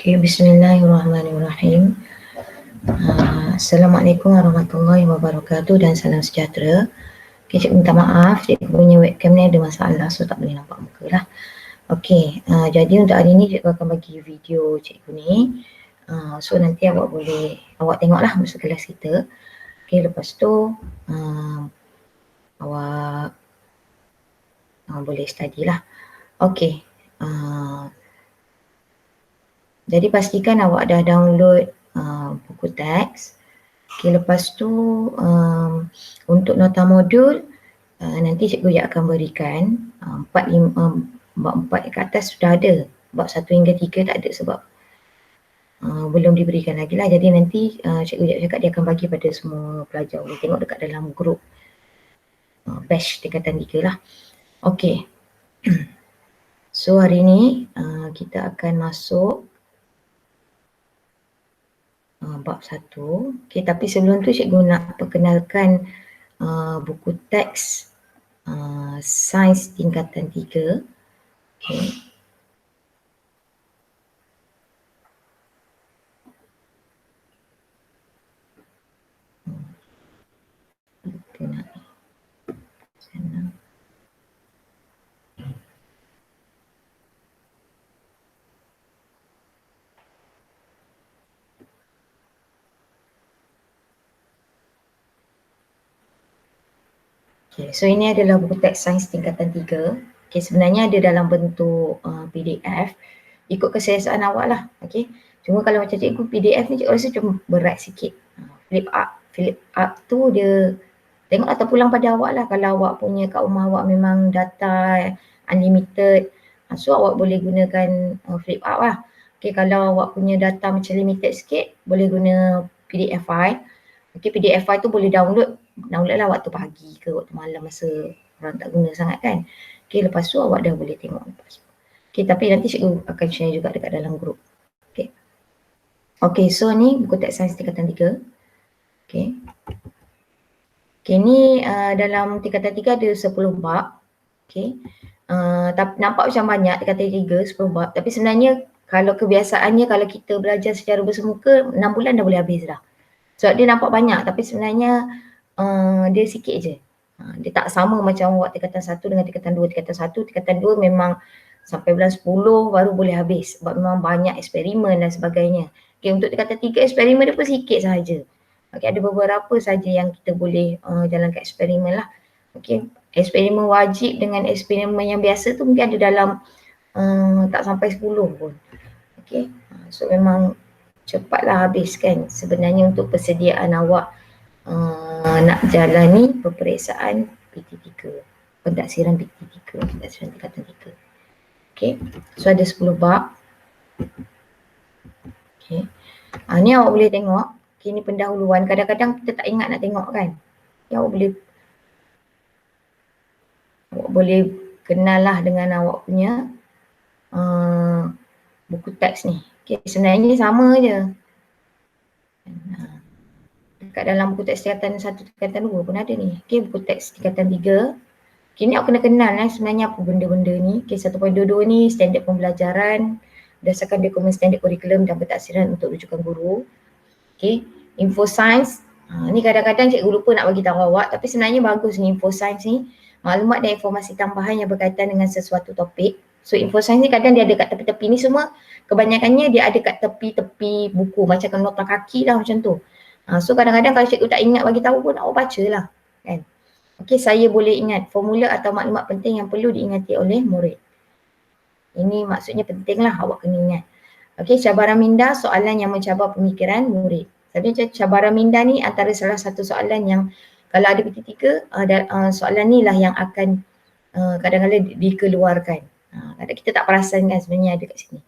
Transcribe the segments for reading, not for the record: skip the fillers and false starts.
Okay, bismillahirrahmanirrahim. Assalamualaikum warahmatullahi wabarakatuh dan salam sejahtera. Okay, cikgu minta maaf, cikgu punya webcam ni ada masalah, so tak boleh nampak muka lah. Okay, jadi untuk hari ni cikgu akan bagi video cikgu ni. So nanti awak tengoklah masa kelas kita. Okay, lepas tu awak boleh study lah. Okay, jadi pastikan awak dah download buku teks. Okay, lepas tu untuk nota modul nanti cikgu akan berikan bab 4 ke atas sudah ada, bab 1 hingga 3 tak ada sebab belum diberikan lagi lah. Jadi nanti cikgu cakap dia akan bagi pada semua pelajar, boleh tengok dekat dalam grup batch tingkatan 3 lah. Okay. So hari ni kita akan masuk bab 1. Okay, tapi sebelum tu cikgu nak perkenalkan buku teks sains tingkatan 3. Okay. Okay, so ini adalah buku teks sains tingkatan 3. Okay, sebenarnya ada dalam bentuk PDF. Ikut keselesaan awak lah. Okay. Cuma kalau macam cikgu PDF ni cikgu rasa cuma berat sikit. Flip up tu dia tengok atau pulang pada awak lah. Kalau awak punya kat rumah awak memang data unlimited, so awak boleh gunakan flip up lah. Okay, kalau awak punya data macam limited sikit, boleh guna PDF file. Okay, PDF file tu boleh download lah waktu pagi ke waktu malam masa orang tak guna sangat kan. Okay, lepas tu awak dah boleh tengok lepas. Okay, tapi nanti cikgu akan share juga dekat dalam grup. Okay. Okay, so ni buku teks sains tingkatan 3. Okay. Okay, ni dalam tingkatan 3 ada 10 bab. Okay. Tapi nampak macam banyak tingkatan 3, 10 bab. Tapi sebenarnya kalau kebiasaannya kalau kita belajar secara bersemuka 6 bulan dah boleh habis dah. Sebab dia nampak banyak tapi sebenarnya dia sikit je. Dia tak sama macam awak tingkatan 1 dengan tingkatan 2. Tingkatan 2 memang sampai bulan 10 baru boleh habis sebab memang banyak eksperimen dan sebagainya. Okay, untuk tingkatan 3 eksperimen dia pun sikit sahaja. Okay, ada beberapa saja yang kita boleh jalankan eksperimen lah. Okay, eksperimen wajib dengan eksperimen yang biasa tu mungkin ada dalam tak sampai 10 pun. Okay, so memang cepatlah habis kan sebenarnya untuk persediaan awak nak jalani peperiksaan PT3, pentaksiran PT3, pentaksiran tingkatan 3. Okay, so ada 10 bab. Okay, ni awak boleh tengok. Okay, ni pendahuluan. Kadang-kadang kita tak ingat nak tengok kan. Ya, awak boleh kenal lah dengan awak punya buku teks ni. Okay, sebenarnya sama je. Dekat dalam buku teks tingkatan 1, tingkatan 2 pun ada ni. Okay, buku teks tingkatan 3. Okay, ni awak kena kenal sebenarnya apa benda-benda ni. Okay, 1.22 ni standard pembelajaran berdasarkan dokumen standard kurikulum dan pentaksiran untuk rujukan guru. Okay, info sains. Ni kadang-kadang cikgu lupa nak bagi tahu awak tapi sebenarnya bagus ni info sains ni. Maklumat dan informasi tambahan yang berkaitan dengan sesuatu topik. So info sains ni kadang dia ada kat tepi-tepi ni semua. Kebanyakannya dia ada kat tepi-tepi buku macam nota kaki lah macam tu. So kadang-kadang kalau cikgu tak ingat bagi tahu pun awak baca lah kan. Okay, saya boleh ingat formula atau maklumat penting yang perlu diingati oleh murid. Ini maksudnya penting lah awak kena ingat. Okay, cabaran minda soalan yang mencabar pemikiran murid. Sebenarnya cabaran minda ni antara salah satu soalan yang kalau ada PT3 soalan ni lah yang akan kadang-kadang dikeluarkan. Kadang kita tak perasan kan sebenarnya ada kat sini.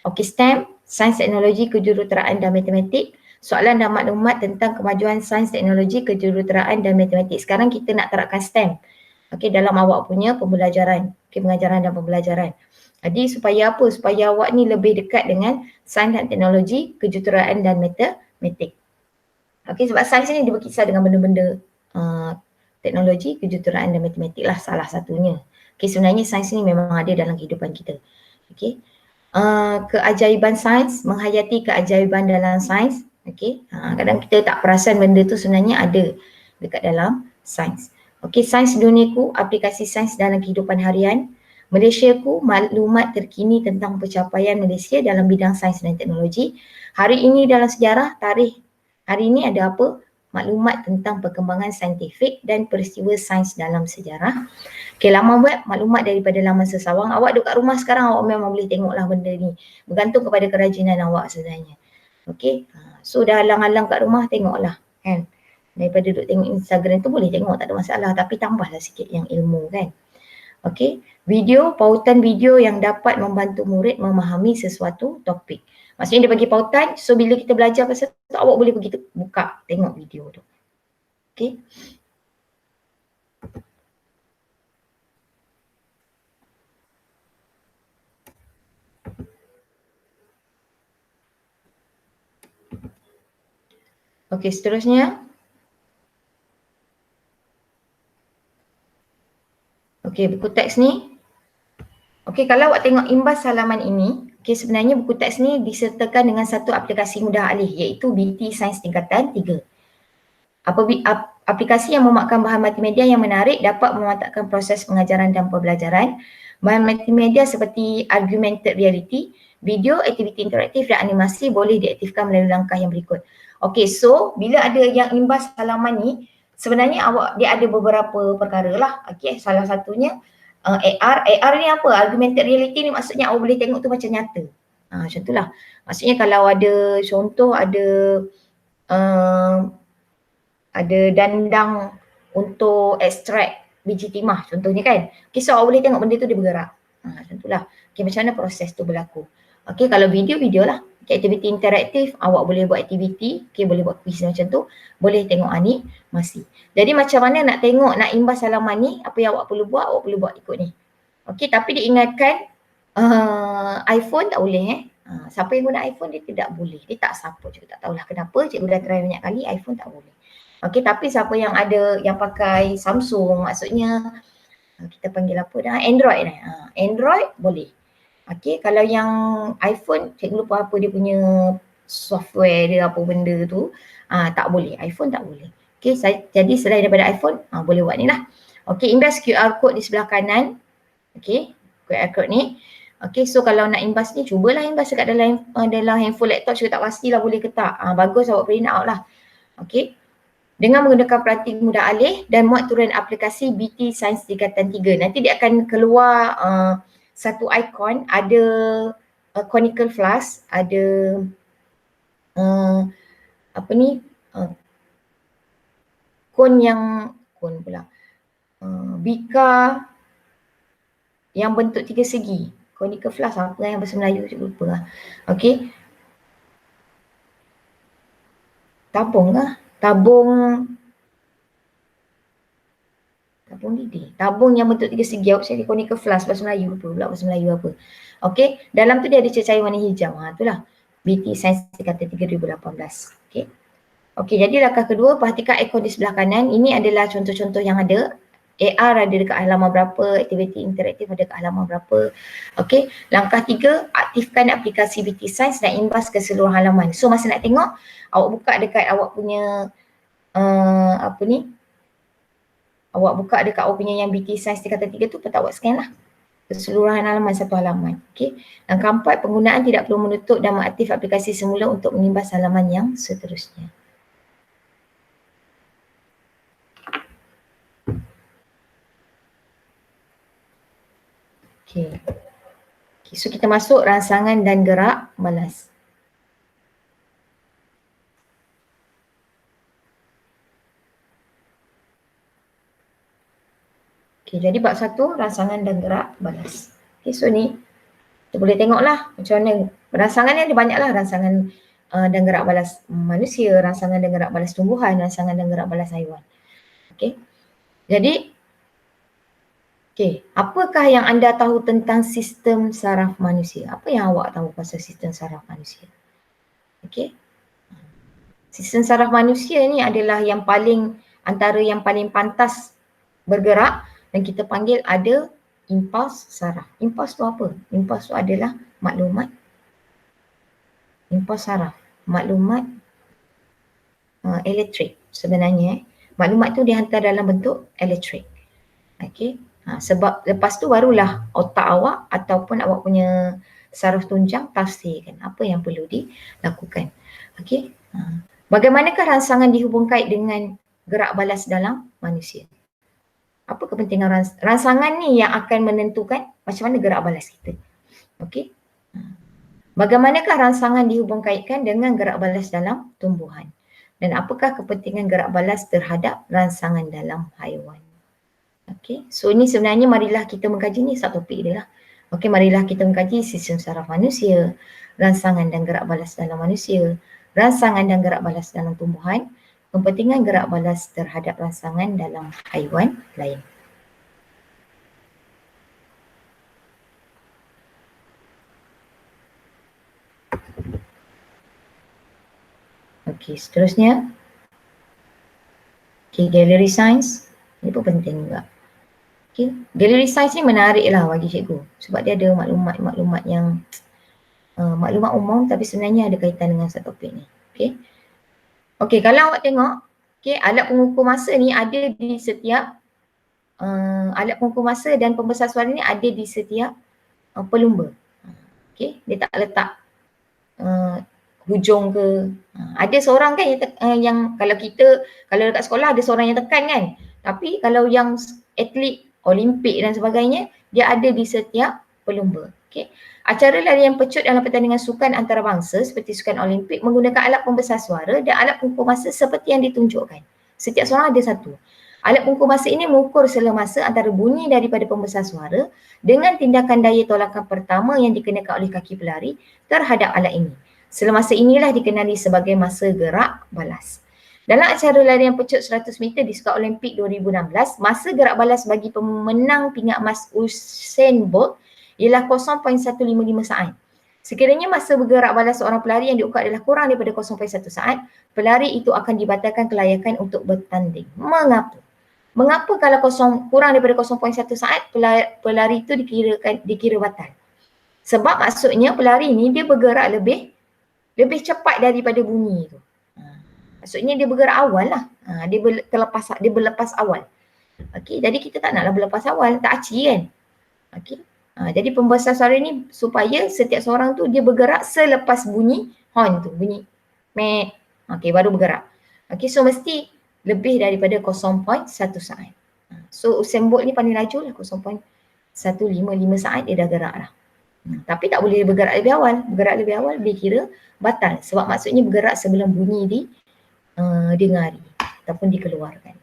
Okay, STEM, sains, teknologi, kejuruteraan dan matematik. Soalan dan maklumat tentang kemajuan sains, teknologi, kejuruteraan dan matematik. Sekarang kita nak terapkan STEM. Okay, dalam awak punya pembelajaran. Okay, pengajaran dan pembelajaran. Jadi supaya apa? Supaya awak ni lebih dekat dengan sains dan teknologi, kejuruteraan dan matematik. Okay, sebab sains ni dia berkisar dengan benda-benda teknologi, kejuruteraan dan matematik lah salah satunya. Okay, sebenarnya sains ni memang ada dalam kehidupan kita. Okay. keajaiban sains, menghayati keajaiban dalam sains. Okey, kadang kita tak perasan benda tu sebenarnya ada dekat dalam sains. Okey, sains duniaku, aplikasi sains dalam kehidupan harian. Malaysiaku, maklumat terkini tentang pencapaian Malaysia dalam bidang sains dan teknologi. Hari ini dalam sejarah, tarikh hari ini ada apa? Maklumat tentang perkembangan saintifik dan peristiwa sains dalam sejarah. Okay, laman web, maklumat daripada laman sesawang. Awak duduk kat rumah sekarang, awak memang boleh tengoklah benda ni. Bergantung kepada kerajinan awak sebenarnya. Okay, so dah halang-halang kat rumah, tengoklah kan. Daripada duduk tengok Instagram tu boleh tengok, tak ada masalah. Tapi tambahlah sikit yang ilmu kan. Okay, video, pautan video yang dapat membantu murid memahami sesuatu topik. Maksudnya dia bagi pautan, so bila kita belajar pasal tu, awak boleh pergi buka, tengok video tu. Okay. Okay, seterusnya. Okay, buku teks ni. Okay, kalau awak tengok imbas halaman ini, okay, sebenarnya buku teks ni disertakan dengan satu aplikasi mudah alih iaitu BT Sains Tingkatan 3. Aplikasi yang memakan bahan multimedia yang menarik dapat memantapkan proses pengajaran dan pembelajaran. Bahan multimedia seperti augmented reality, video, aktiviti interaktif dan animasi boleh diaktifkan melalui langkah yang berikut. Okay, so bila ada yang imbas halaman ni, sebenarnya dia ada beberapa perkara lah. Okay, salah satunya AR. AR ni apa? Augmented reality ni maksudnya awak boleh tengok tu macam nyata. Macam tu lah. Maksudnya kalau ada contoh ada dandang untuk ekstrak biji timah contohnya kan. Okay, so awak boleh tengok benda tu dia bergerak. Macam tu lah. Okay, macam mana proses tu berlaku. Okay, kalau video lah. Okay, aktiviti interaktif, awak boleh buat aktiviti. Okay, boleh buat quiz macam tu. Boleh tengok animasi. Jadi macam mana nak tengok, nak imbas halaman ni, apa yang awak perlu buat, awak perlu buat ikut ni. Okay, tapi diingatkan iPhone tak boleh siapa yang guna iPhone dia tidak boleh. Dia tak support juga, tak tahulah kenapa. Cikgu dah try banyak kali, iPhone tak boleh. Okay, tapi siapa yang ada, yang pakai Samsung, maksudnya kita panggil apa dah, Android dah. Android boleh. Okay, kalau yang iPhone, cikgu lupa apa dia punya software dia, apa benda tu, tak boleh. iPhone tak boleh. Okay, jadi selain daripada iPhone, boleh buat ni lah. Okay, imbas QR code di sebelah kanan. Okay, QR code ni. Okay, so kalau nak imbas ni, cubalah imbas dekat dalam handphone, laptop juga tak pastilah boleh ke tak. Bagus awak print out lah. Okay. Dengan menggunakan peranti mudah alih dan muat turun aplikasi BT Sains Tingkatan 3. Nanti dia akan keluar satu ikon, ada conical flask, ada bika yang bentuk tiga segi. Conical flask apa yang bahasa Melayu, saya lupa lah. Okay. Tabung lah. Tabung lidi. Tabung yang bentuk tiga segi. Awak cari conical flask bahasa Melayu pula, bahasa Melayu apa. Okey, dalam tu dia ada cecair warna hijau. Itulah BT Sains Tingkatan 3 2018. Okey. Okey, jadi langkah kedua, perhatikan ikon di sebelah kanan. Ini adalah contoh-contoh yang ada. AR ada dekat halaman berapa, aktiviti interaktif ada dekat halaman berapa. Okey, langkah 3, aktifkan aplikasi BT Sains dan imbas ke seluruh halaman. So masa nak tengok, awak buka dekat awak punya awak buka dekat awak punya yang BT Sains Tingkatan 3 tu, awak scan lah keseluruhan halaman, satu halaman. Okey. Langkah 4, penggunaan tidak perlu menutup dan mengaktif aplikasi semula untuk mengimbas halaman yang seterusnya. Okey. So kita masuk rangsangan dan gerak balas. Okay, jadi bab 1, rangsangan dan gerak balas. Okay, so ni kita boleh tengoklah macam mana. Rangsangan ni ada banyaklah, rangsangan dan gerak balas manusia, rangsangan dan gerak balas tumbuhan, rangsangan dan gerak balas haiwan. Okay, jadi apakah yang anda tahu tentang sistem saraf manusia? Apa yang awak tahu pasal sistem saraf manusia? Okay, sistem saraf manusia ni adalah yang paling, antara yang paling pantas bergerak, dan kita panggil ada impuls saraf. Impuls tu apa? Impuls tu adalah maklumat. Impuls saraf, maklumat elektrik sebenarnya. Maklumat tu dihantar dalam bentuk elektrik. Okey. Sebab lepas tu barulah otak awak ataupun awak punya saraf tunjang tafsirkan apa yang perlu dilakukan. Okey. Bagaimanakah rangsangan dihubung kait dengan gerak balas dalam manusia? Apa kepentingan rangsangan ni yang akan menentukan macam mana gerak balas kita. Okey. Bagaimanakah rangsangan dihubung kaitkan dengan gerak balas dalam tumbuhan? Dan apakah kepentingan gerak balas terhadap rangsangan dalam haiwan? Okey, so ini sebenarnya marilah kita mengkaji ni satu topik dia lah. Okey, marilah kita mengkaji sistem saraf manusia, rangsangan dan gerak balas dalam manusia, rangsangan dan gerak balas dalam tumbuhan, kepentingan gerak balas terhadap rangsangan dalam haiwan lain. Okey, seterusnya. Okey, gallery science. Ini pun penting juga. Okey, gallery science ni menarik lah bagi cikgu. Sebab dia ada maklumat-maklumat yang maklumat umum tapi sebenarnya ada kaitan dengan satu topik ni. Okey. Okey, kalau awak tengok, okey, alat pengukur masa ni ada di setiap alat pengukur masa dan pembesar suara ni ada di setiap pelumba. Okey, dia tak letak hujung ke. Ada seorang kan yang kalau dekat sekolah ada seorang yang tekan kan. Tapi kalau yang atlet Olimpik dan sebagainya, dia ada di setiap pelumba. Okay. Acara larian pecut dalam pertandingan sukan antarabangsa seperti sukan Olimpik menggunakan alat pembesar suara dan alat pengukur masa seperti yang ditunjukkan. Setiap seorang ada satu. Alat pengukur masa ini mengukur sela masa antara bunyi daripada pembesar suara dengan tindakan daya tolakan pertama yang dikenakan oleh kaki pelari terhadap alat ini. Sela masa inilah dikenali sebagai masa gerak balas. Dalam acara larian pecut 100 meter di Sukan Olimpik 2016, masa gerak balas bagi pemenang pingat emas Usain Bolt ialah 0.155 saat. Sekiranya masa bergerak balas seorang pelari yang diukur adalah kurang daripada 0.1 saat, pelari itu akan dibatalkan kelayakan untuk bertanding. Mengapa? Mengapa kalau kurang daripada 0.1 saat pelari itu dikira batal? Sebab maksudnya pelari ni dia bergerak lebih cepat daripada bunyi tu. Maksudnya dia bergerak awal lah. Dia berlepas awal. Okey, jadi kita tak naklah berlepas awal, tak aci kan. Okey. Jadi pembesar suara ni supaya setiap seorang tu dia bergerak selepas bunyi horn tu, bunyi mek. Okey, baru bergerak. Okey, so mesti lebih daripada 0.1 saat. So Usain Bolt ni paling laju lah 0.155 saat dia dah gerak lah. Tapi tak boleh bergerak lebih awal. Bergerak lebih awal dia kira batal. Sebab maksudnya bergerak sebelum bunyi dengari ataupun dikeluarkan.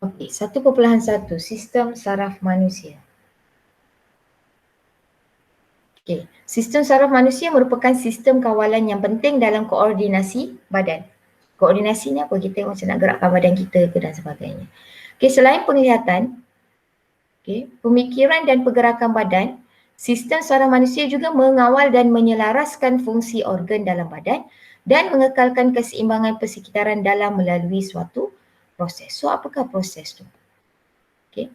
Okey, 1.1 sistem saraf manusia. Okey, sistem saraf manusia merupakan sistem kawalan yang penting dalam koordinasi badan. Koordinasi ni apa? Kita macam nak gerakkan badan kita ke dan sebagainya. Okey, selain penglihatan, okey, pemikiran dan pergerakan badan, sistem saraf manusia juga mengawal dan menyelaraskan fungsi organ dalam badan dan mengekalkan keseimbangan persekitaran dalam melalui suatu proses. So apakah proses tu? Okay.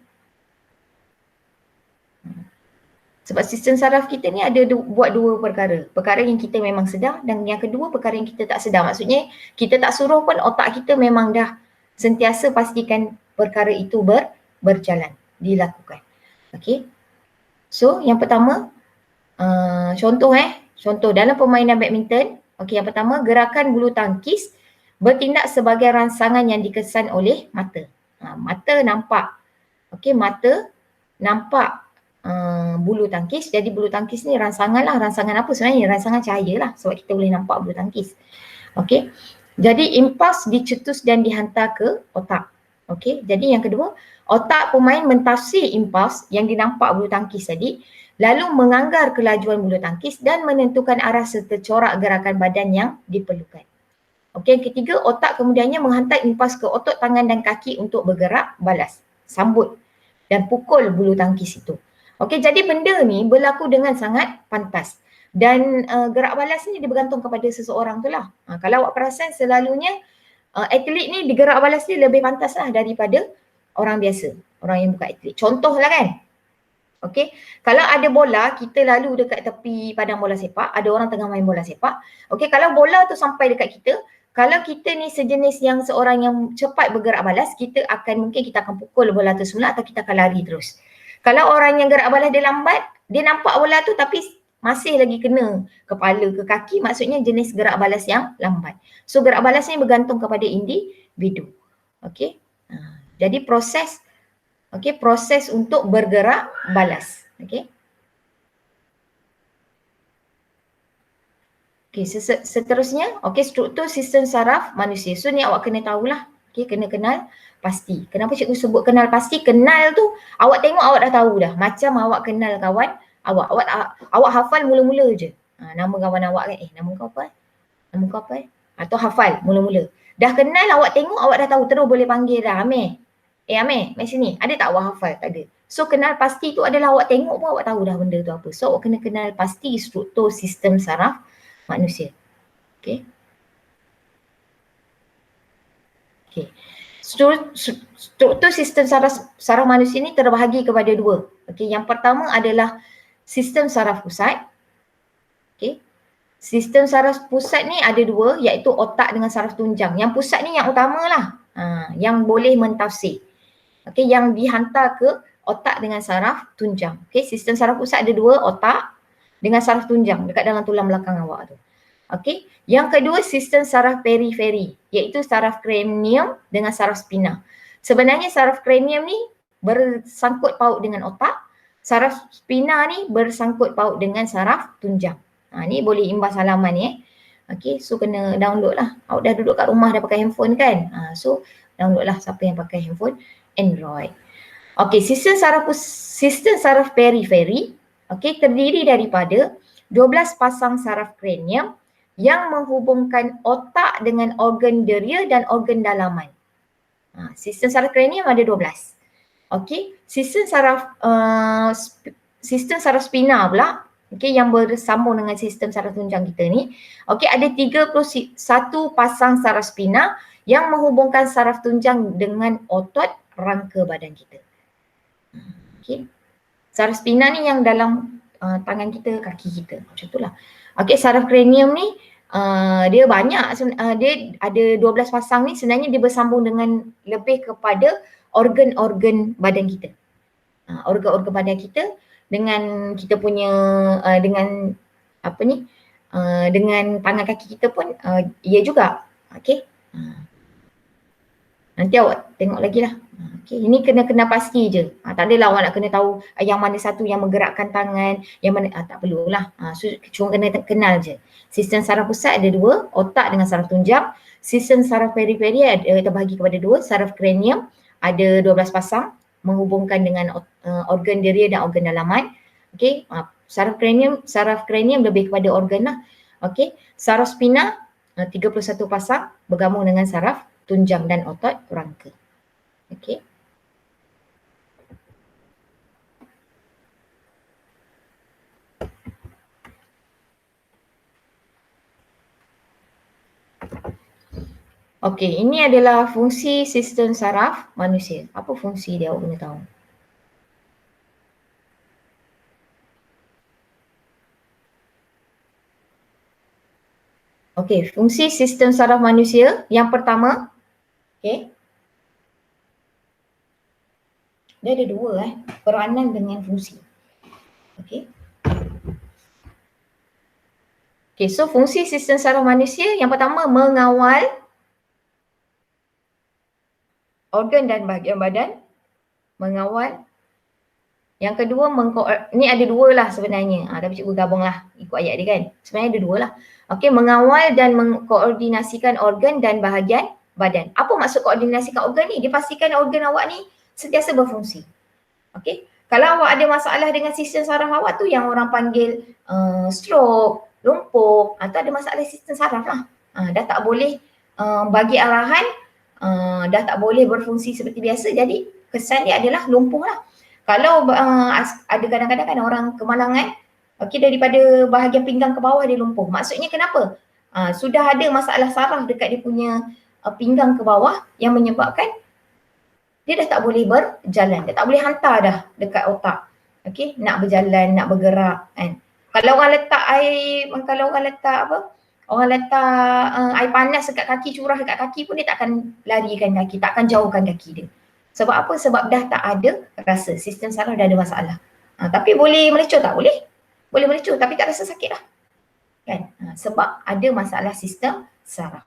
Sebab sistem saraf kita ni ada buat dua perkara. Perkara yang kita memang sedar dan yang kedua perkara yang kita tak sedar. Maksudnya kita tak suruh pun otak kita memang dah sentiasa pastikan perkara itu berjalan, dilakukan. Okay. So yang pertama, contoh dalam permainan badminton. Okay, yang pertama gerakan bulu tangkis bertindak sebagai rangsangan yang dikesan oleh mata. Mata nampak. Okay, mata nampak bulu tangkis. Jadi bulu tangkis ni rangsangan lah. Rangsangan apa sebenarnya? Rangsangan cahaya lah sebab kita boleh nampak bulu tangkis. Okay. Jadi impuls dicetus dan dihantar ke otak. Okay. Jadi yang kedua, otak pemain mentafsir impuls yang dinampak bulu tangkis tadi, lalu menganggar kelajuan bulu tangkis dan menentukan arah serta corak gerakan badan yang diperlukan. Okey, yang ketiga, otak kemudiannya menghantar impas ke otot tangan dan kaki untuk bergerak balas, sambut dan pukul bulu tangkis itu. Okey, jadi benda ni berlaku dengan sangat pantas. Dan gerak balas ni dia bergantung kepada seseorang tu lah. Kalau awak perasan selalunya atlet ni digerak balas dia lebih pantas lah daripada orang biasa, orang yang bukan atlet. Contoh lah kan. Okey, kalau ada bola, kita lalu dekat tepi padang bola sepak, ada orang tengah main bola sepak. Okey, kalau bola tu sampai dekat kita, kalau kita ni sejenis yang seorang yang cepat bergerak balas, mungkin kita akan pukul bola tu semula atau kita akan lari terus. Kalau orang yang gerak balas dia lambat, dia nampak bola tu tapi masih lagi kena kepala ke kaki, maksudnya jenis gerak balas yang lambat. So gerak balas ni bergantung kepada individu. Okey. Jadi proses untuk bergerak balas. Okey. Okey, seterusnya, struktur sistem saraf manusia. So ni awak kena tahulah. Okey, kena kenal pasti. Kenapa cikgu sebut kenal pasti? Kenal tu awak tengok awak dah tahu dah. Macam awak kenal kawan awak. Awak hafal mula-mula je. Nama kawan awak kan. Nama kau apa? Nama kau apa? Atau hafal mula-mula. Dah kenal awak tengok awak dah tahu, terus boleh panggil dah. Amir. Amir, mai sini. Ada tak awak hafal? Tak ada. So kenal pasti tu adalah awak tengok pun awak tahu dah benda tu apa. So awak kena kenal pasti struktur sistem saraf manusia. Okey. Okey. Struktur sistem saraf manusia ni terbahagi kepada dua. Okey, yang pertama adalah sistem saraf pusat. Okey. Sistem saraf pusat ni ada dua, iaitu otak dengan saraf tunjang. Yang pusat ni yang utamalah. Yang boleh mentafsir. Okey, yang dihantar ke otak dengan saraf tunjang. Okey, sistem saraf pusat ada dua, otak dengan saraf tunjang dekat dalam tulang belakang awak tu. Okey, yang kedua sistem saraf periferi, iaitu saraf kranium dengan saraf spina. Sebenarnya saraf kranium ni bersangkut paut dengan otak, saraf spina ni bersangkut paut dengan saraf tunjang. Ni boleh imbas halaman ni. Okey, so kena download lah. Awak dah duduk kat rumah dah pakai handphone kan? So download lah siapa yang pakai handphone Android. Okey, sistem saraf periferi terdiri daripada 12 pasang saraf kranium yang menghubungkan otak dengan organ deria dan organ dalaman. Sistem saraf kranium ada 12. Okey, sistem saraf spina pula, yang bersambung dengan sistem saraf tunjang kita ni. Ada 31 pasang saraf spina yang menghubungkan saraf tunjang dengan otot rangka badan kita. Saraf spina ni yang dalam tangan kita, kaki kita. Macam itulah. Saraf kranium ni dia banyak, dia ada 12 pasang ni, sebenarnya dia bersambung dengan lebih kepada organ-organ badan kita. Organ-organ badan kita dengan kita punya dengan dengan tangan kaki kita pun ia juga. Nanti awak tengok lagi lah. Ini kena pasti je. Tak adalah awak nak kena tahu yang mana satu yang menggerakkan tangan, yang mana, tak perlulah. So, cuma kena kenal je. Sistem saraf pusat ada dua, otak dengan saraf tunjang. Sistem saraf periferi terbahagi kepada dua, saraf kranium ada 12 pasang menghubungkan dengan organ deria dan organ dalaman. Saraf kranium lebih kepada organ lah. Saraf spina 31 pasang bergabung dengan saraf tunjang dan otot rangka. Ini adalah fungsi sistem saraf manusia. Apa fungsi dia, awak kena tahu. Fungsi sistem saraf manusia yang pertama, dia ada dua, peranan dengan fungsi. So fungsi sistem saraf manusia yang pertama mengawal organ dan bahagian badan, mengawal. Yang kedua, ni ada dua lah sebenarnya. Tapi cikgu gabung lah ikut ayat dia kan. Sebenarnya ada dua lah. Mengawal dan mengkoordinasikan organ dan bahagian badan. Apa maksud koordinasikan organ ni? Dia pastikan organ awak ni sentiasa berfungsi. Kalau awak ada masalah dengan sistem saraf awak tu yang orang panggil stroke, lumpuh, atau ada masalah sistem saraf lah. Dah tak boleh bagi arahan, dah tak boleh berfungsi seperti biasa, jadi kesan dia adalah lumpuh lah. Kalau ada kadang-kadang kan orang kemalangan, okey, daripada bahagian pinggang ke bawah dia lumpuh. Maksudnya kenapa? Sudah ada masalah saraf dekat dia punya pinggang ke bawah yang menyebabkan dia dah tak boleh berjalan, dia tak boleh hantar dah dekat otak. Okey, nak berjalan, nak bergerak kan. Kalau orang letak orang letak air panas dekat kaki, curah dekat kaki pun dia takkan larikan kaki, takkan jauhkan kaki dia. Sebab apa? Sebab dah tak ada rasa, sistem saraf dah ada masalah. Tapi boleh melecur tak? Boleh. Boleh melecur tapi tak rasa sakit lah. Kan? Sebab ada masalah sistem saraf.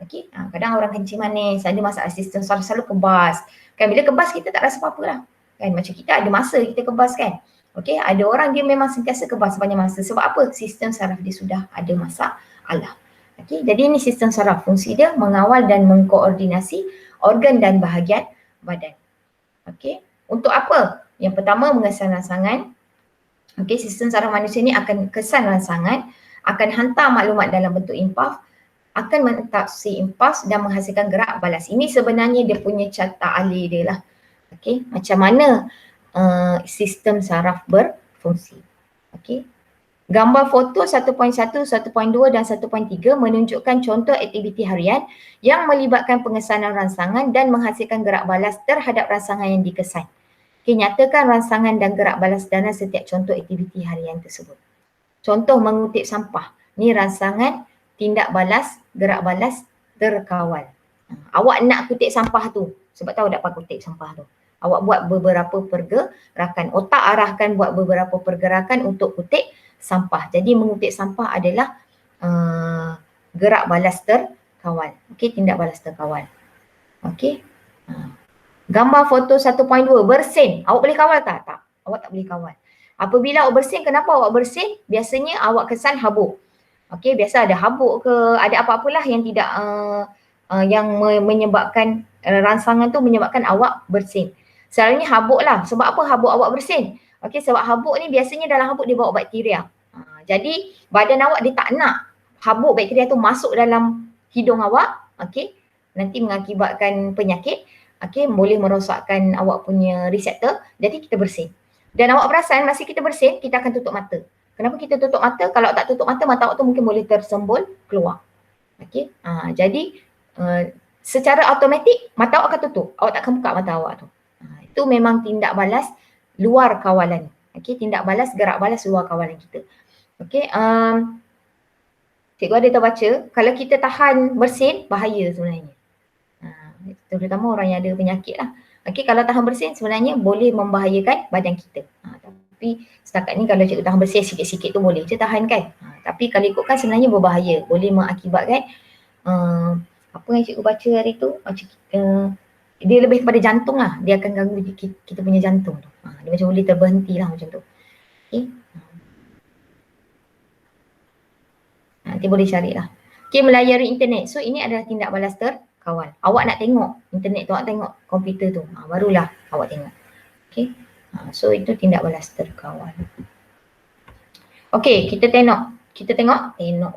Okey, kadang orang kencing manis, ada masalah sistem saraf, selalu kebas. Kan bila kebas kita tak rasa apa-apa lah. Kan macam kita ada masa kita kebas kan. Okey, ada orang dia memang sentiasa kebas sepanjang masa. Sebab apa? Sistem saraf dia sudah ada masalah. Okey, jadi ini sistem saraf. Fungsi dia mengawal dan mengkoordinasi organ dan bahagian badan. Okey, untuk apa? Yang pertama, mengesan rangsangan. Okey, sistem saraf manusia ni akan kesan rangsangan, akan hantar maklumat dalam bentuk impuls, akan mendeteksi impuls dan menghasilkan gerak balas. Ini sebenarnya dia punya carta alih dia lah. Okey, macam mana sistem saraf berfungsi. Okey. Gambar foto 1.1, 1.2 dan 1.3 menunjukkan contoh aktiviti harian yang melibatkan pengesanan rangsangan dan menghasilkan gerak balas terhadap rangsangan yang dikesan. Okey, nyatakan rangsangan dan gerak balas dalam setiap contoh aktiviti harian tersebut. Contoh mengutip sampah. Ni rangsangan, tindak balas, gerak balas terkawal. Awak nak kutip sampah tu, sebab tahu dapat kutip sampah tu. Awak buat beberapa pergerakan, otak arahkan buat beberapa pergerakan untuk kutip sampah. Jadi mengutip sampah adalah gerak balas terkawal. Okey, tindak balas terkawal. Okey. Gambar foto 1.2, bersin. Awak boleh kawal tak? Tak. Awak tak boleh kawal. Apabila awak bersin, kenapa awak bersin? Biasanya awak kesan habuk. Okey, biasa ada habuk ke, ada apa-apalah yang tidak yang menyebabkan rangsangan tu menyebabkan awak bersin. Selalunya habuk lah. Sebab apa habuk awak bersin? Okey, sebab habuk ni biasanya dalam habuk dia bawa bakteria. Jadi badan awak dia tak nak habuk bakteria tu masuk dalam hidung awak. Okey, nanti mengakibatkan penyakit. Okey, boleh merosakkan awak punya reseptor. Jadi kita bersin. Dan awak perasan masa kita bersin, kita akan tutup mata. Kenapa kita tutup mata? Kalau tak tutup mata, mata awak tu mungkin boleh tersembul keluar. Okey, jadi secara automatik mata awak akan tutup. Awak tak akan buka mata awak tu. Itu memang tindak balas luar kawalan. Okey, tindak balas, gerak balas luar kawalan kita. Okey, cikgu ada terbaca, kalau kita tahan bersin, bahaya sebenarnya. Terutama orang yang ada penyakit lah. Okey, kalau tahan bersin sebenarnya boleh membahayakan badan kita. Tapi setakat ni kalau cikgu tahan bersin sikit-sikit tu boleh je tahan kan. Tapi kalau ikutkan sebenarnya berbahaya. Boleh mengakibatkan apa yang cikgu baca hari tu, macam dia lebih kepada jantung lah. Dia akan ganggu kita punya jantung tu. Dia macam boleh terberhenti lah macam tu. Okay. Nanti boleh carilah. Okay, melayari internet. So ini adalah tindak balas terkawal. Awak nak tengok internet tu, awak tengok komputer tu. Barulah awak tengok. Okay. So itu tindak balas terkawal. Okay, kita tengok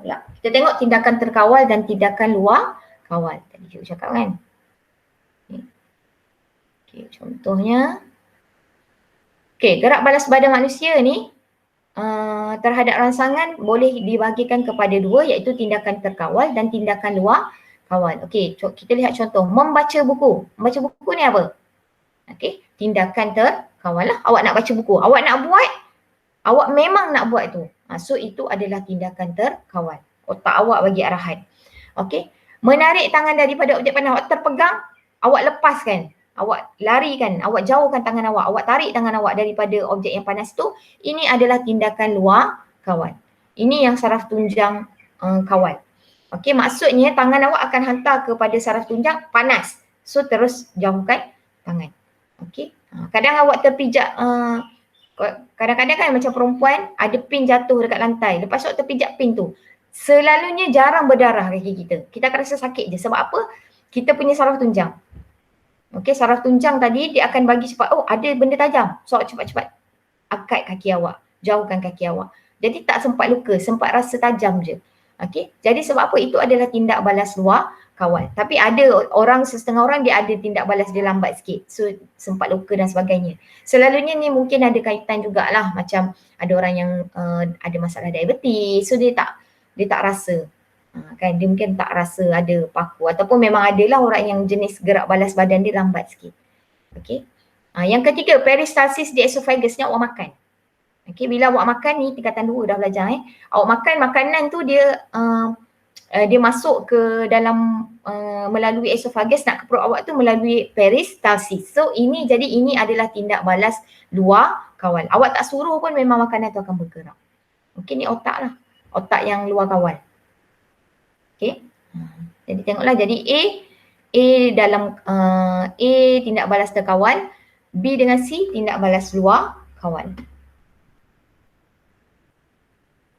pula. Kita tengok tindakan terkawal dan tindakan luar kawal. Tadi cikgu cakap kan. Okay, contohnya. Okay, gerak balas badan manusia ni terhadap rangsangan boleh dibahagikan kepada dua, iaitu tindakan terkawal dan tindakan luar kawal. Okay, kita lihat contoh. Membaca buku. Membaca buku ni apa? Okay, tindakan terkawal lah. Awak nak baca buku. Awak nak buat, awak memang nak buat tu. So itu adalah tindakan terkawal. Otak awak bagi arahan. Okay, menarik tangan daripada objek panas. Awak terpegang, awak lepaskan. Awak larikan, awak jauhkan tangan awak. Awak tarik tangan awak daripada objek yang panas tu. Ini adalah tindakan luar kawal. Ini yang saraf tunjang kawal. Okey, maksudnya tangan awak akan hantar kepada saraf tunjang panas. So terus jauhkan tangan. Okey. Kadang awak terpijak, kadang-kadang kan macam perempuan ada pin jatuh dekat lantai. Lepas tu awak terpijak pin tu. Selalunya jarang berdarah kaki kita. Kita akan rasa sakit je. Sebab apa? Kita punya saraf tunjang. Okey, saraf tunjang tadi dia akan bagi cepat, oh ada benda tajam. So cepat-cepat angkat kaki awak, jauhkan kaki awak. Jadi tak sempat luka, sempat rasa tajam je. Okey, jadi sebab apa? Itu adalah tindak balas luar kawal. Tapi ada orang, setengah orang dia ada tindak balas dia lambat sikit. So sempat luka dan sebagainya. Selalunya ni mungkin ada kaitan jugalah, macam ada orang yang ada masalah diabetes, so dia tak rasa. Kan dia mungkin tak rasa ada paku, ataupun memang adalah orang yang jenis gerak balas badan dia lambat sikit. Okey. Yang ketiga, peristalsis di esophagus ni awak makan. Okey, bila awak makan ni tingkatan 2 dah belajar Awak makan makanan tu dia masuk ke dalam melalui esophagus nak ke perut awak tu melalui peristalsis. So ini adalah tindak balas luar kawal. Awak tak suruh pun memang makanan tu akan bergerak. Okey, ni otak lah. Otak yang luar kawal. Okey. Jadi tengoklah, jadi A dalam A tindak balas terkawal, B dengan C tindak balas luar kawal.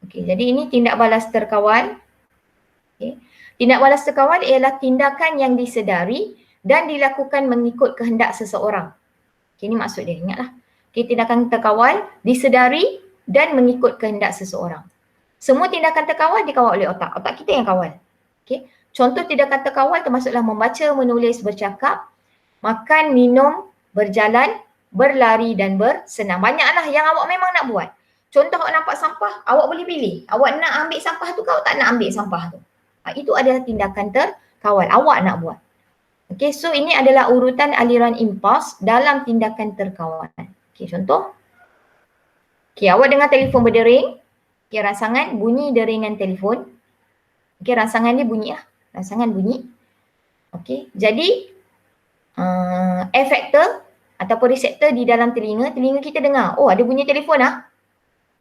Okey, jadi ini tindak balas terkawal. Okay. Tindak balas terkawal ialah tindakan yang disedari dan dilakukan mengikut kehendak seseorang. Okay, ini maksud dia, ingatlah. Okay, tindakan terkawal disedari dan mengikut kehendak seseorang. Semua tindakan terkawal dikawal oleh otak. Otak kita yang kawal. Okay. Contoh tindakan terkawal termasuklah membaca, menulis, bercakap, makan, minum, berjalan, berlari dan bersenam. Banyaklah yang awak memang nak buat. Contoh awak nampak sampah, awak boleh pilih. Awak nak ambil sampah tu ke awak tak nak ambil sampah tu. Itu adalah tindakan terkawal. Awak nak buat. Okay, so ini adalah urutan aliran impuls dalam tindakan terkawal. Okay, contoh. Okay, awak dengar telefon berdering. Okay, rangsangan bunyi deringan telefon. Okay, rangsangan dia bunyi lah. Rangsangan bunyi. Okay, jadi efektor ataupun reseptor di dalam telinga kita dengar. Oh, ada bunyi telefon lah.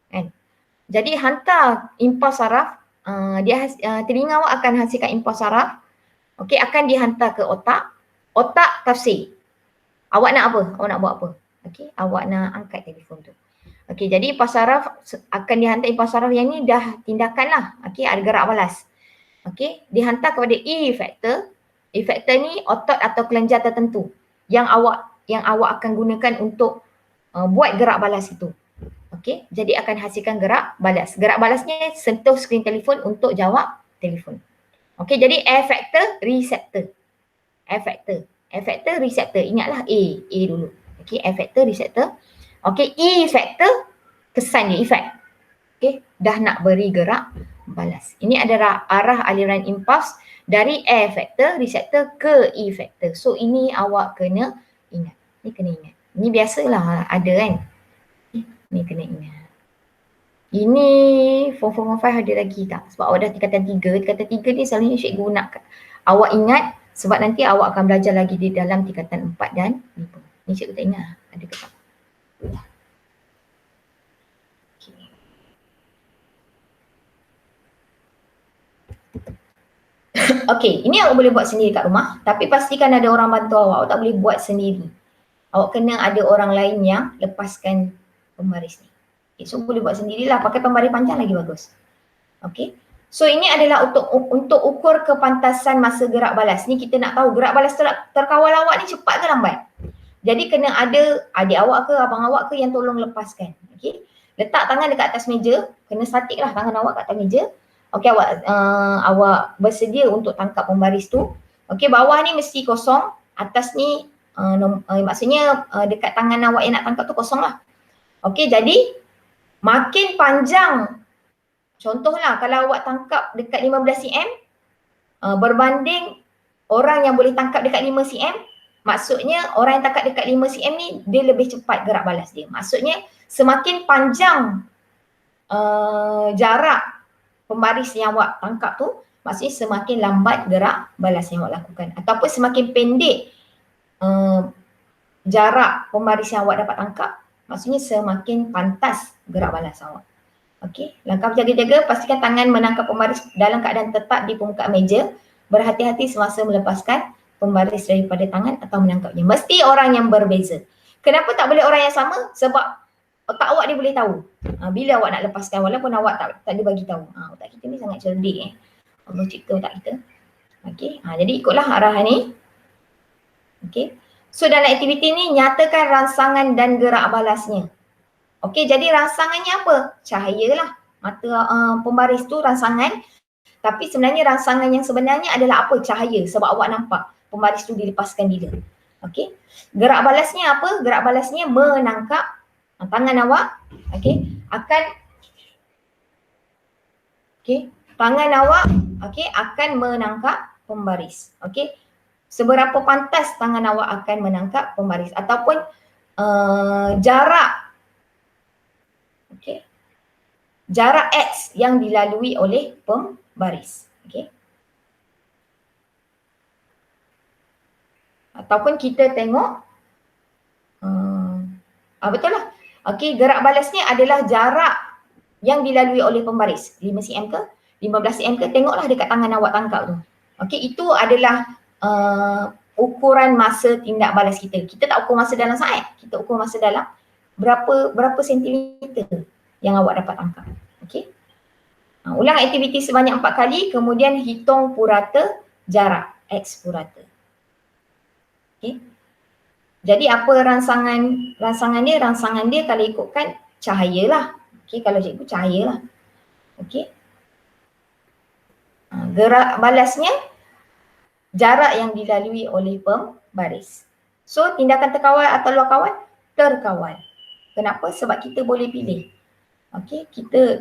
Kan? Jadi hantar impuls saraf. Telinga awak akan hasilkan impuls saraf. Okey, akan dihantar ke otak. Otak tafsir. Awak nak apa? Awak nak buat apa? Okey, awak nak angkat telefon tu. Okey, jadi impuls saraf akan dihantar, impuls saraf yang ni dah tindakan lah. Okey, ada gerak balas. Okey, dihantar kepada E efektor. Efektor ni otot atau kelenjar tertentu yang awak akan gunakan untuk buat gerak balas itu. Okey, jadi akan hasilkan gerak balas. Gerak balasnya sentuh skrin telefon untuk jawab telefon. Okey, jadi efektor, reseptor. Efektor, reseptor. Ingatlah A dulu. Okey, efektor, reseptor. Okey, E efektor, kesan dia, efek. Okey, dah nak beri gerak balas. Ini adalah arah aliran impuls dari efektor, reseptor ke E efektor. So ini awak kena ingat. Ni kena ingat. Ni biasalah ada kan. Ni kena ingat. Ini form 5 ada lagi tak? Sebab awak dah tingkatan 3. Tingkatan 3 ni selalunya cikgu nak awak ingat sebab nanti awak akan belajar lagi di dalam tingkatan 4 dan 5. Ni cikgu tak ingat ada ke tak? Okey, ini awak boleh buat sendiri kat rumah, tapi pastikan ada orang bantu awak. Awak tak boleh buat sendiri. Awak kena ada orang lain yang lepaskan pembaris ni. Okay, so boleh buat sendirilah, pakai pembaris panjang lagi bagus. Okey. So ini adalah untuk ukur kepantasan masa gerak balas. Ni kita nak tahu gerak balas terkawal awak ni cepat ke lambat. Jadi kena ada adik awak ke abang awak ke yang tolong lepaskan. Okey. Letak tangan dekat atas meja, kena statik lah tangan awak kat atas meja. Okey, awak bersedia untuk tangkap pembaris tu. Okey, bawah ni mesti kosong, atas ni maksudnya dekat tangan awak yang nak tangkap tu kosong lah. Okey, jadi makin panjang, contohlah kalau awak tangkap dekat 15 cm berbanding orang yang boleh tangkap dekat 5 cm, maksudnya orang yang tangkap dekat 5 cm ni dia lebih cepat gerak balas dia. Maksudnya semakin panjang jarak pembaris yang awak tangkap tu, maksudnya semakin lambat gerak balas yang awak lakukan. Ataupun semakin pendek jarak pembaris yang awak dapat tangkap, maksudnya semakin pantas gerak balas awak. Okey, langkah berjaga-jaga, pastikan tangan menangkap pembaris dalam keadaan tetap di permukaan meja. Berhati-hati semasa melepaskan pembaris daripada tangan atau menangkapnya. Mesti orang yang berbeza. Kenapa tak boleh orang yang sama? Sebab otak awak dia boleh tahu bila awak nak lepaskan walaupun awak tak ada bagi tahu. Otak kita ni sangat cerdik Allah cipta otak kita. Okey, jadi ikutlah arahan ni. Okey. So dalam aktiviti ni nyatakan rangsangan dan gerak balasnya. Okey, jadi rangsangannya apa? Cahaya lah. Mata pembaris tu rangsangan. Tapi sebenarnya rangsangan yang sebenarnya adalah apa? Cahaya, sebab awak nampak pembaris tu dilepaskan bila. Okey. Gerak balasnya apa? Gerak balasnya menangkap tangan awak, okey, akan tangan awak akan menangkap pembaris. Okey. Seberapa pantas tangan awak akan menangkap pembaris ataupun jarak jarak X yang dilalui oleh pembaris. Okey. Ataupun kita tengok betul lah. Okey, gerak balasnya adalah jarak yang dilalui oleh pembaris. 5 cm ke 15 cm ke, tengoklah dekat tangan awak tangkap tu. Okey, itu adalah ukuran masa tindak balas kita. Kita tak ukur masa dalam saat, kita ukur masa dalam berapa sentimeter yang awak dapat tangkap. Okey. Ulang aktiviti sebanyak 4 kali, kemudian hitung purata jarak X purata. Okey. Jadi apa rangsangan dia? Rangsangan dia kalau ikutkan cahaya lah. Okey, kalau cikgu cahaya lah. Okey. Gerak balasnya jarak yang dilalui oleh pembaris. So tindakan terkawal atau luar kawal? Terkawal. Kenapa? Sebab kita boleh pilih. Okey,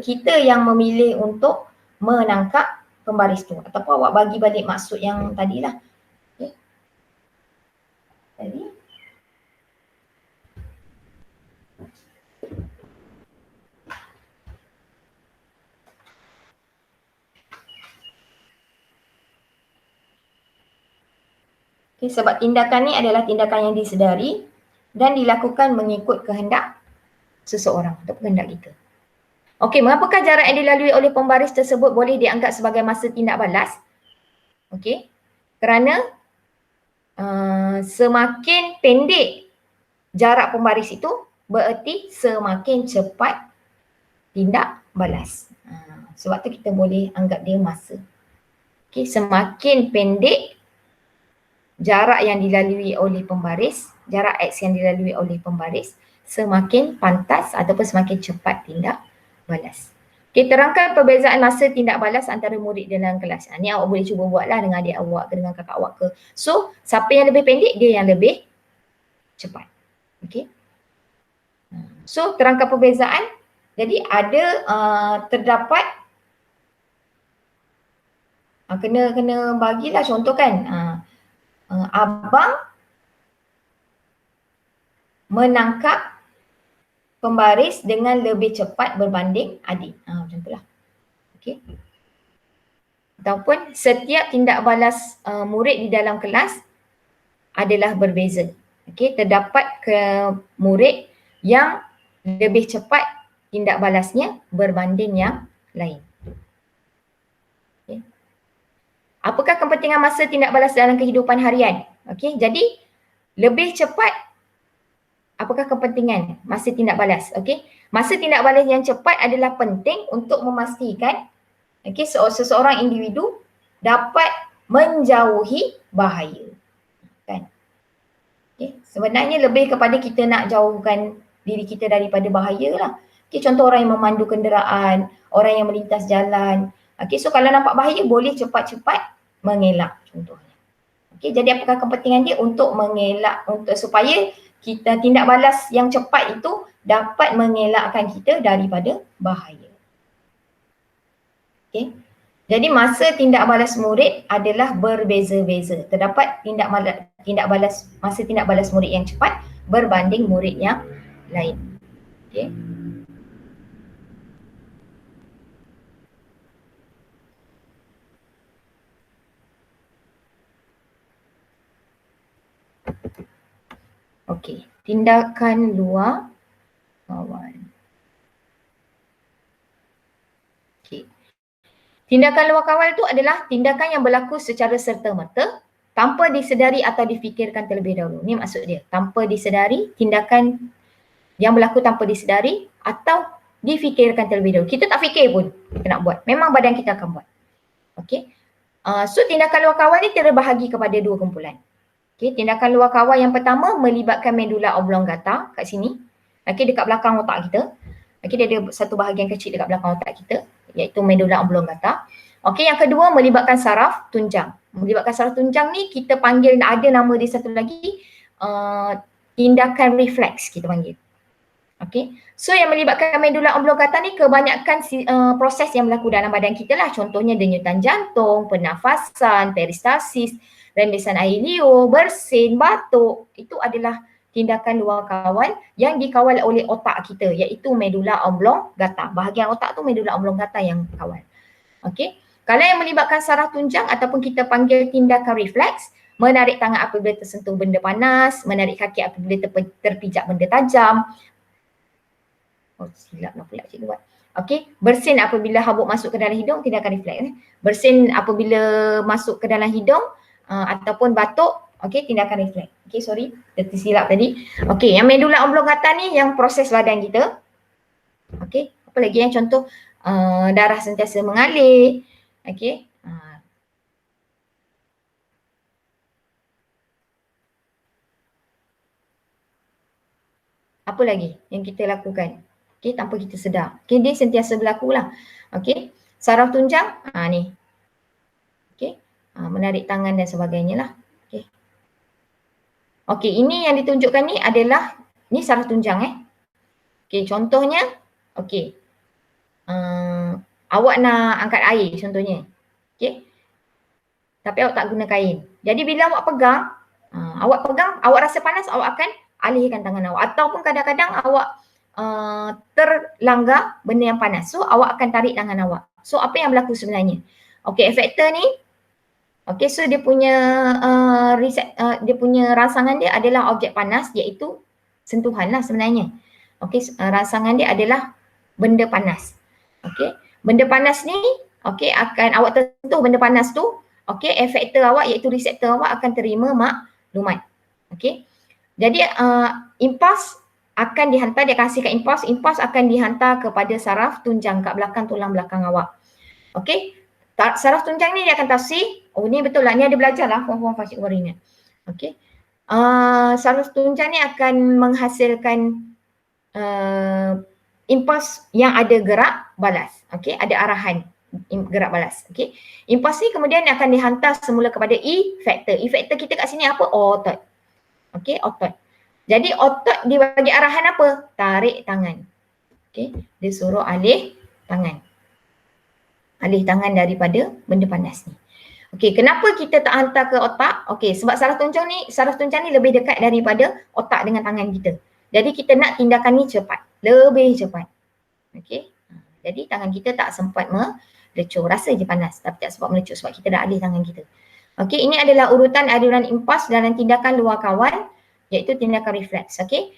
kita yang memilih untuk menangkap pembaris tu. Ataupun awak bagi balik maksud yang tadilah. Okey. Tadi sebab tindakan ni adalah tindakan yang disedari dan dilakukan mengikut kehendak seseorang atau kehendak kita. Okey, mengapakah jarak yang dilalui oleh pembaris tersebut boleh dianggap sebagai masa tindak balas? Okey, kerana semakin pendek jarak pembaris itu bererti semakin cepat tindak balas. Sebab tu kita boleh anggap dia masa. Okey, semakin pendek jarak yang dilalui oleh pembaris, jarak X yang dilalui oleh pembaris, semakin pantas ataupun semakin cepat tindak balas. Okay, terangkan perbezaan masa tindak balas antara murid dalam kelas. Ni awak boleh cuba buatlah dengan adik awak ke dengan kakak awak ke. So, siapa yang lebih pendek, dia yang lebih cepat. Okay. So, terangkan perbezaan. Jadi, ada terdapat kena bagilah contoh kan. Abang menangkap pembaris dengan lebih cepat berbanding adik. Macam itulah. Okey. Ataupun setiap tindak balas murid di dalam kelas adalah berbeza. Okey, terdapat murid yang lebih cepat tindak balasnya berbanding yang lain. Apakah kepentingan masa tindak balas dalam kehidupan harian? Okey, jadi lebih cepat, apakah kepentingan masa tindak balas? Okey, masa tindak balas yang cepat adalah penting untuk memastikan seseorang individu dapat menjauhi bahaya. Kan? Okay. Sebenarnya lebih kepada kita nak jauhkan diri kita daripada bahaya lah. Okay, contoh orang yang memandu kenderaan, orang yang melintas jalan. Okay, so kalau nampak bahaya boleh cepat-cepat mengelak contohnya. Okay, jadi apakah kepentingan dia? Untuk mengelak, untuk supaya kita tindak balas yang cepat itu dapat mengelakkan kita daripada bahaya. Okay. Jadi masa tindak balas murid adalah berbeza-beza. Terdapat masa tindak balas murid yang cepat berbanding murid yang lain. Okay. Okey, tindakan luar kawal. Okey. Tindakan luar kawal itu adalah tindakan yang berlaku secara serta-merta tanpa disedari atau difikirkan terlebih dahulu. Ni maksud dia, tanpa disedari, tindakan yang berlaku tanpa disedari atau difikirkan terlebih dahulu. Kita tak fikir pun kita nak buat. Memang badan kita akan buat. Okey. So tindakan luar kawal ni terbahagi kepada dua kumpulan. Okey, tindakan luar kawal yang pertama melibatkan medula oblongata kat sini. Okey, dekat belakang otak kita. Okey, dia ada satu bahagian kecil dekat belakang otak kita iaitu medula oblongata. Okey, yang kedua melibatkan saraf tunjang. Melibatkan saraf tunjang ni kita panggil, ada nama dia satu lagi, tindakan refleks kita panggil. Okey. So yang melibatkan medula oblongata ni kebanyakan proses yang berlaku dalam badan kita lah. Contohnya denyutan jantung, pernafasan, peristalsis, rembesan air liur, bersin, batuk. Itu adalah tindakan luar kawal yang dikawal oleh otak kita, iaitu medula oblongata. Bahagian otak tu medula oblongata yang kawal. Okey. Kalau yang melibatkan saraf tunjang ataupun kita panggil tindakan refleks, menarik tangan apabila tersentuh benda panas, menarik kaki apabila terpijak benda tajam. Oh, silap lah pula cikgu buat. Okey, bersin apabila habuk masuk ke dalam hidung, tindakan refleks. Bersin apabila masuk ke dalam hidung ataupun batuk, okey, tindakan refleks. Okey, sorry, tersilap tadi. Okey, yang medula oblongata ni yang proses badan kita. Okey, apa lagi yang contoh darah sentiasa mengalir. Okey. Apa lagi yang kita lakukan? Okey, tanpa kita sedar. Okey, dia sentiasa berlaku lah. Okey, saraf tunjang, ni. Okey, menarik tangan dan sebagainya lah. Okey. Okey, ini yang ditunjukkan ni adalah, ni saraf tunjang Okey, contohnya, okey. Awak nak angkat air contohnya. Okey. Tapi awak tak guna kain. Jadi bila awak pegang, awak rasa panas, awak akan alihkan tangan awak. Ataupun kadang-kadang awak terlanggar benda yang panas. So awak akan tarik tangan awak. So apa yang berlaku sebenarnya? Okey, efektor ni, okey, so dia punya dia punya rangsangan dia adalah objek panas, iaitu sentuhan lah sebenarnya. Okey, rangsangan dia adalah benda panas. Okey, benda panas ni, okey, akan awak tersentuh benda panas tu, okey, efektor awak iaitu reseptor awak akan terima maklumat. Okey. Jadi impuls akan dihantar, dia akan hasilkan impuls akan dihantar kepada saraf tunjang kat belakang tulang belakang awak. Okey. Saraf tunjang ni dia akan tafsir, oh ni betul lah, ni ada belajar lah puan-puan Fashik Warina. Okey. Saraf tunjang ni akan menghasilkan impuls yang ada gerak balas. Okey, ada arahan gerak balas. Okey. Impuls ni kemudian akan dihantar semula kepada efektor. Efektor kita kat sini apa? Otot. Okey, otot. Jadi otot dibagi arahan apa? Tarik tangan. Okey, dia suruh alih tangan. Alih tangan daripada benda panas ni. Okey, kenapa kita tak hantar ke otak? Okey, sebab saraf tunjang ni lebih dekat daripada otak dengan tangan kita. Jadi kita nak tindakan ni cepat, lebih cepat. Okey. Jadi tangan kita tak sempat melecur, rasa je panas tapi tak sempat melecur sebab kita dah alih tangan kita. Okey, ini adalah urutan aliran impuls dalam tindakan luar kawal, iaitu tindakan refleks. Okey.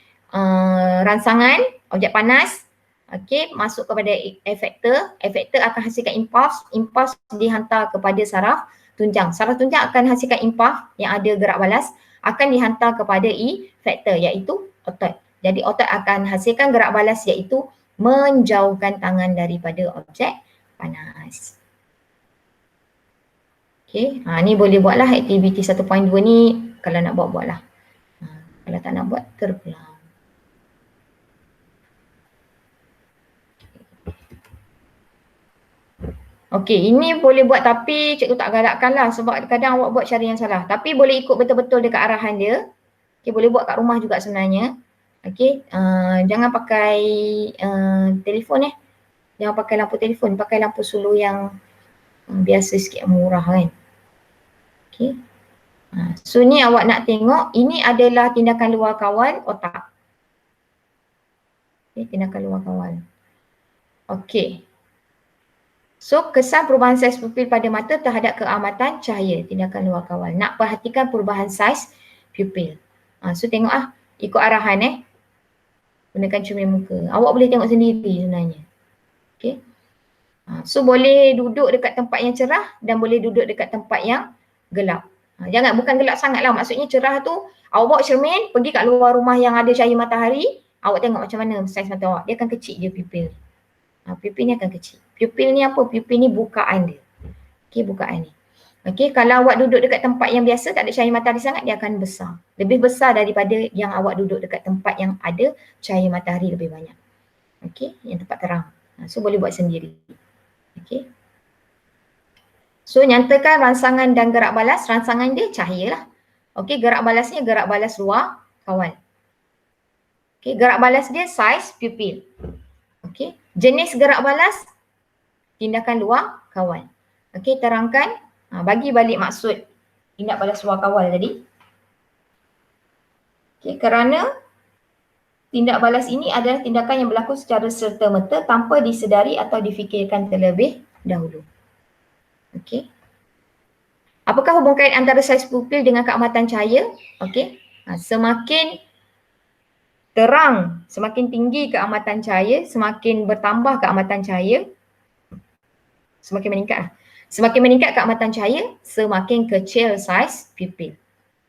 Rangsangan objek panas, okey, masuk kepada efektor, efektor akan hasilkan impuls dihantar kepada saraf tunjang. Saraf tunjang akan hasilkan impuls yang ada gerak balas, akan dihantar kepada efektor iaitu otot. Jadi otot akan hasilkan gerak balas iaitu menjauhkan tangan daripada objek panas. Okey, ni boleh buatlah aktiviti 1.2 ni, kalau nak buatlah. Kalau tak nak buat, terpulang. Okey, ini boleh buat tapi cikgu tak galakkan lah sebab kadang awak buat cara yang salah. Tapi boleh ikut betul-betul dekat arahan dia. Okey, boleh buat kat rumah juga sebenarnya. Okey, jangan pakai telefon Jangan pakai lampu telefon, pakai lampu suluh yang biasa sikit, murah kan. Okey. So ni awak nak tengok, ini adalah tindakan luar kawal otak. Okey, tindakan luar kawal. Okey. So kesan perubahan saiz pupil pada mata terhadap keamatan cahaya, tindakan luar kawal. Nak perhatikan perubahan saiz pupil. So tengok ikut arahan gunakan cermin muka. Awak boleh tengok sendiri sebenarnya. Okey. So boleh duduk dekat tempat yang cerah dan boleh duduk dekat tempat yang gelap. Jangan, bukan gelap sangat lah. Maksudnya cerah tu, awak bawa cermin, pergi kat luar rumah yang ada cahaya matahari, awak tengok macam mana saiz mata awak. Dia akan kecil je pupil. Pupil ni akan kecil. Pupil ni apa? Pupil ni bukaan dia. Okey, bukaan ni. Okey, kalau awak duduk dekat tempat yang biasa, tak ada cahaya matahari sangat, dia akan besar. Lebih besar daripada yang awak duduk dekat tempat yang ada cahaya matahari lebih banyak. Okey, yang tempat terang. So boleh buat sendiri. Okey. So nyatakan rangsangan dan gerak balas, rangsangan dia cahaya lah. Okey, gerak balasnya gerak balas luar kawan. Okey, gerak balas dia saiz pupil. Okey, jenis gerak balas tindakan luar kawal. Okey, terangkan, bagi balik maksud tindak balas luar kawal tadi. Okey, kerana tindak balas ini adalah tindakan yang berlaku secara serta-merta tanpa disedari atau difikirkan terlebih dahulu. Okey. Apakah hubungan kait antara saiz pupil dengan keamatan cahaya? Okey. Semakin terang, semakin tinggi keamatan cahaya, semakin bertambah keamatan cahaya, semakin meningkat lah. Semakin meningkat keamatan cahaya, semakin kecil saiz pupil.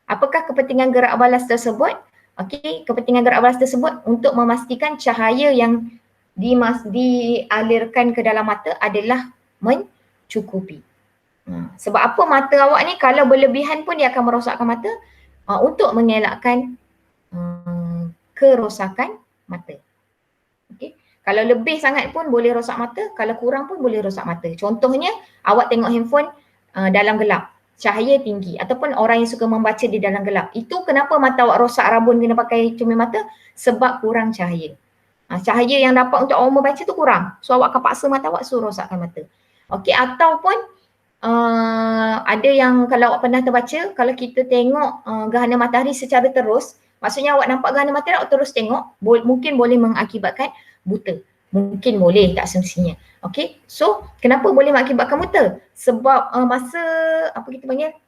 Apakah kepentingan gerak balas tersebut? Okey, kepentingan gerak balas tersebut untuk memastikan cahaya yang dialirkan ke dalam mata adalah mencukupi. Sebab apa mata awak ni kalau berlebihan pun dia akan merosakkan mata, untuk mengelakkan kerosakan mata. Okey. Kalau lebih sangat pun boleh rosak mata, kalau kurang pun boleh rosak mata. Contohnya awak tengok handphone dalam gelap, cahaya tinggi, ataupun orang yang suka membaca di dalam gelap. Itu kenapa mata awak rosak, rabun kena pakai cermin mata? Sebab kurang cahaya. Cahaya yang dapat untuk awak membaca tu kurang. So awak akan paksa mata awak suruh rosakkan mata. Okey, ataupun ada yang kalau awak pernah terbaca, kalau kita tengok gerhana matahari secara terus, maksudnya awak nampak gerhana matahari, awak terus tengok, mungkin boleh mengakibatkan buta. Mungkin boleh, tak semestinya. Okey, so kenapa boleh mengakibatkan buta? Sebab masa apa kita panggil,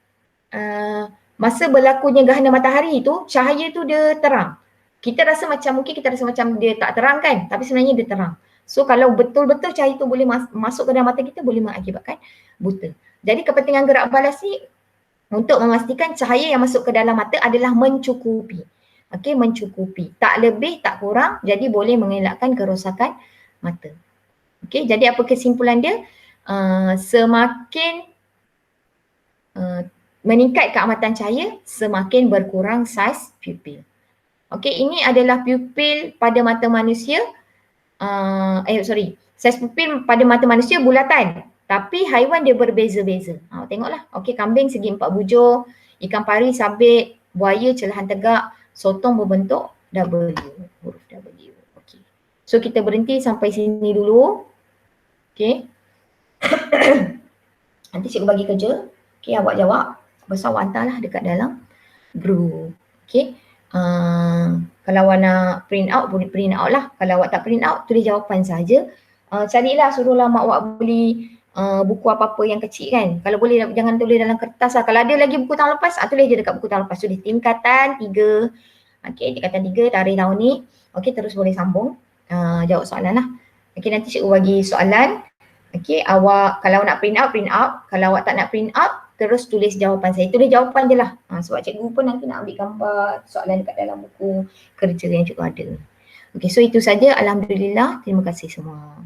masa berlakunya gerhana matahari tu, cahaya tu dia terang. Kita rasa macam, mungkin kita rasa macam dia tak terang kan, tapi sebenarnya dia terang. So kalau betul-betul cahaya tu boleh masuk ke dalam mata kita, boleh mengakibatkan buta. Jadi kepentingan gerak balas ni untuk memastikan cahaya yang masuk ke dalam mata adalah mencukupi. Okey, mencukupi. Tak lebih, tak kurang, jadi boleh mengelakkan kerosakan mata. Okey, jadi apa kesimpulan dia? Semakin meningkat keamatan cahaya, semakin berkurang saiz pupil. Okey, ini adalah pupil pada mata manusia. Saiz pupil pada mata manusia bulatan, tapi haiwan dia berbeza-beza. Tengoklah. Okey, kambing segi 4 bujur, ikan pari sabit, buaya celahan tegak, sotong berbentuk W, huruf W. Okey. So kita berhenti sampai sini dulu. Okey. Nanti cikgu bagi kerja. Okey, awak jawab. Lepas awak hantarlah dekat dalam group. Okey. Kalau awak nak print out, boleh print out lah. Kalau awak tak print out, tulis jawapan saja. Carilah, suruhlah mak awak beli buku apa-apa yang kecil kan. Kalau boleh jangan tulis dalam kertas lah. Kalau ada lagi buku tahun lepas, tulis je dekat buku tahun lepas. Tulis tingkatan 3. Okey, tingkatan 3 tarikh tahun ni. Okey, terus boleh sambung jawab soalan lah. Okey, nanti cikgu bagi soalan. Okey, awak kalau nak print out, print out. Kalau awak tak nak print out, terus tulis jawapan saya. Tulis jawapan je lah. Sebab cikgu pun nanti nak ambil gambar soalan dekat dalam buku kerja yang cikgu ada. Okey, so itu saja. Alhamdulillah. Terima kasih semua.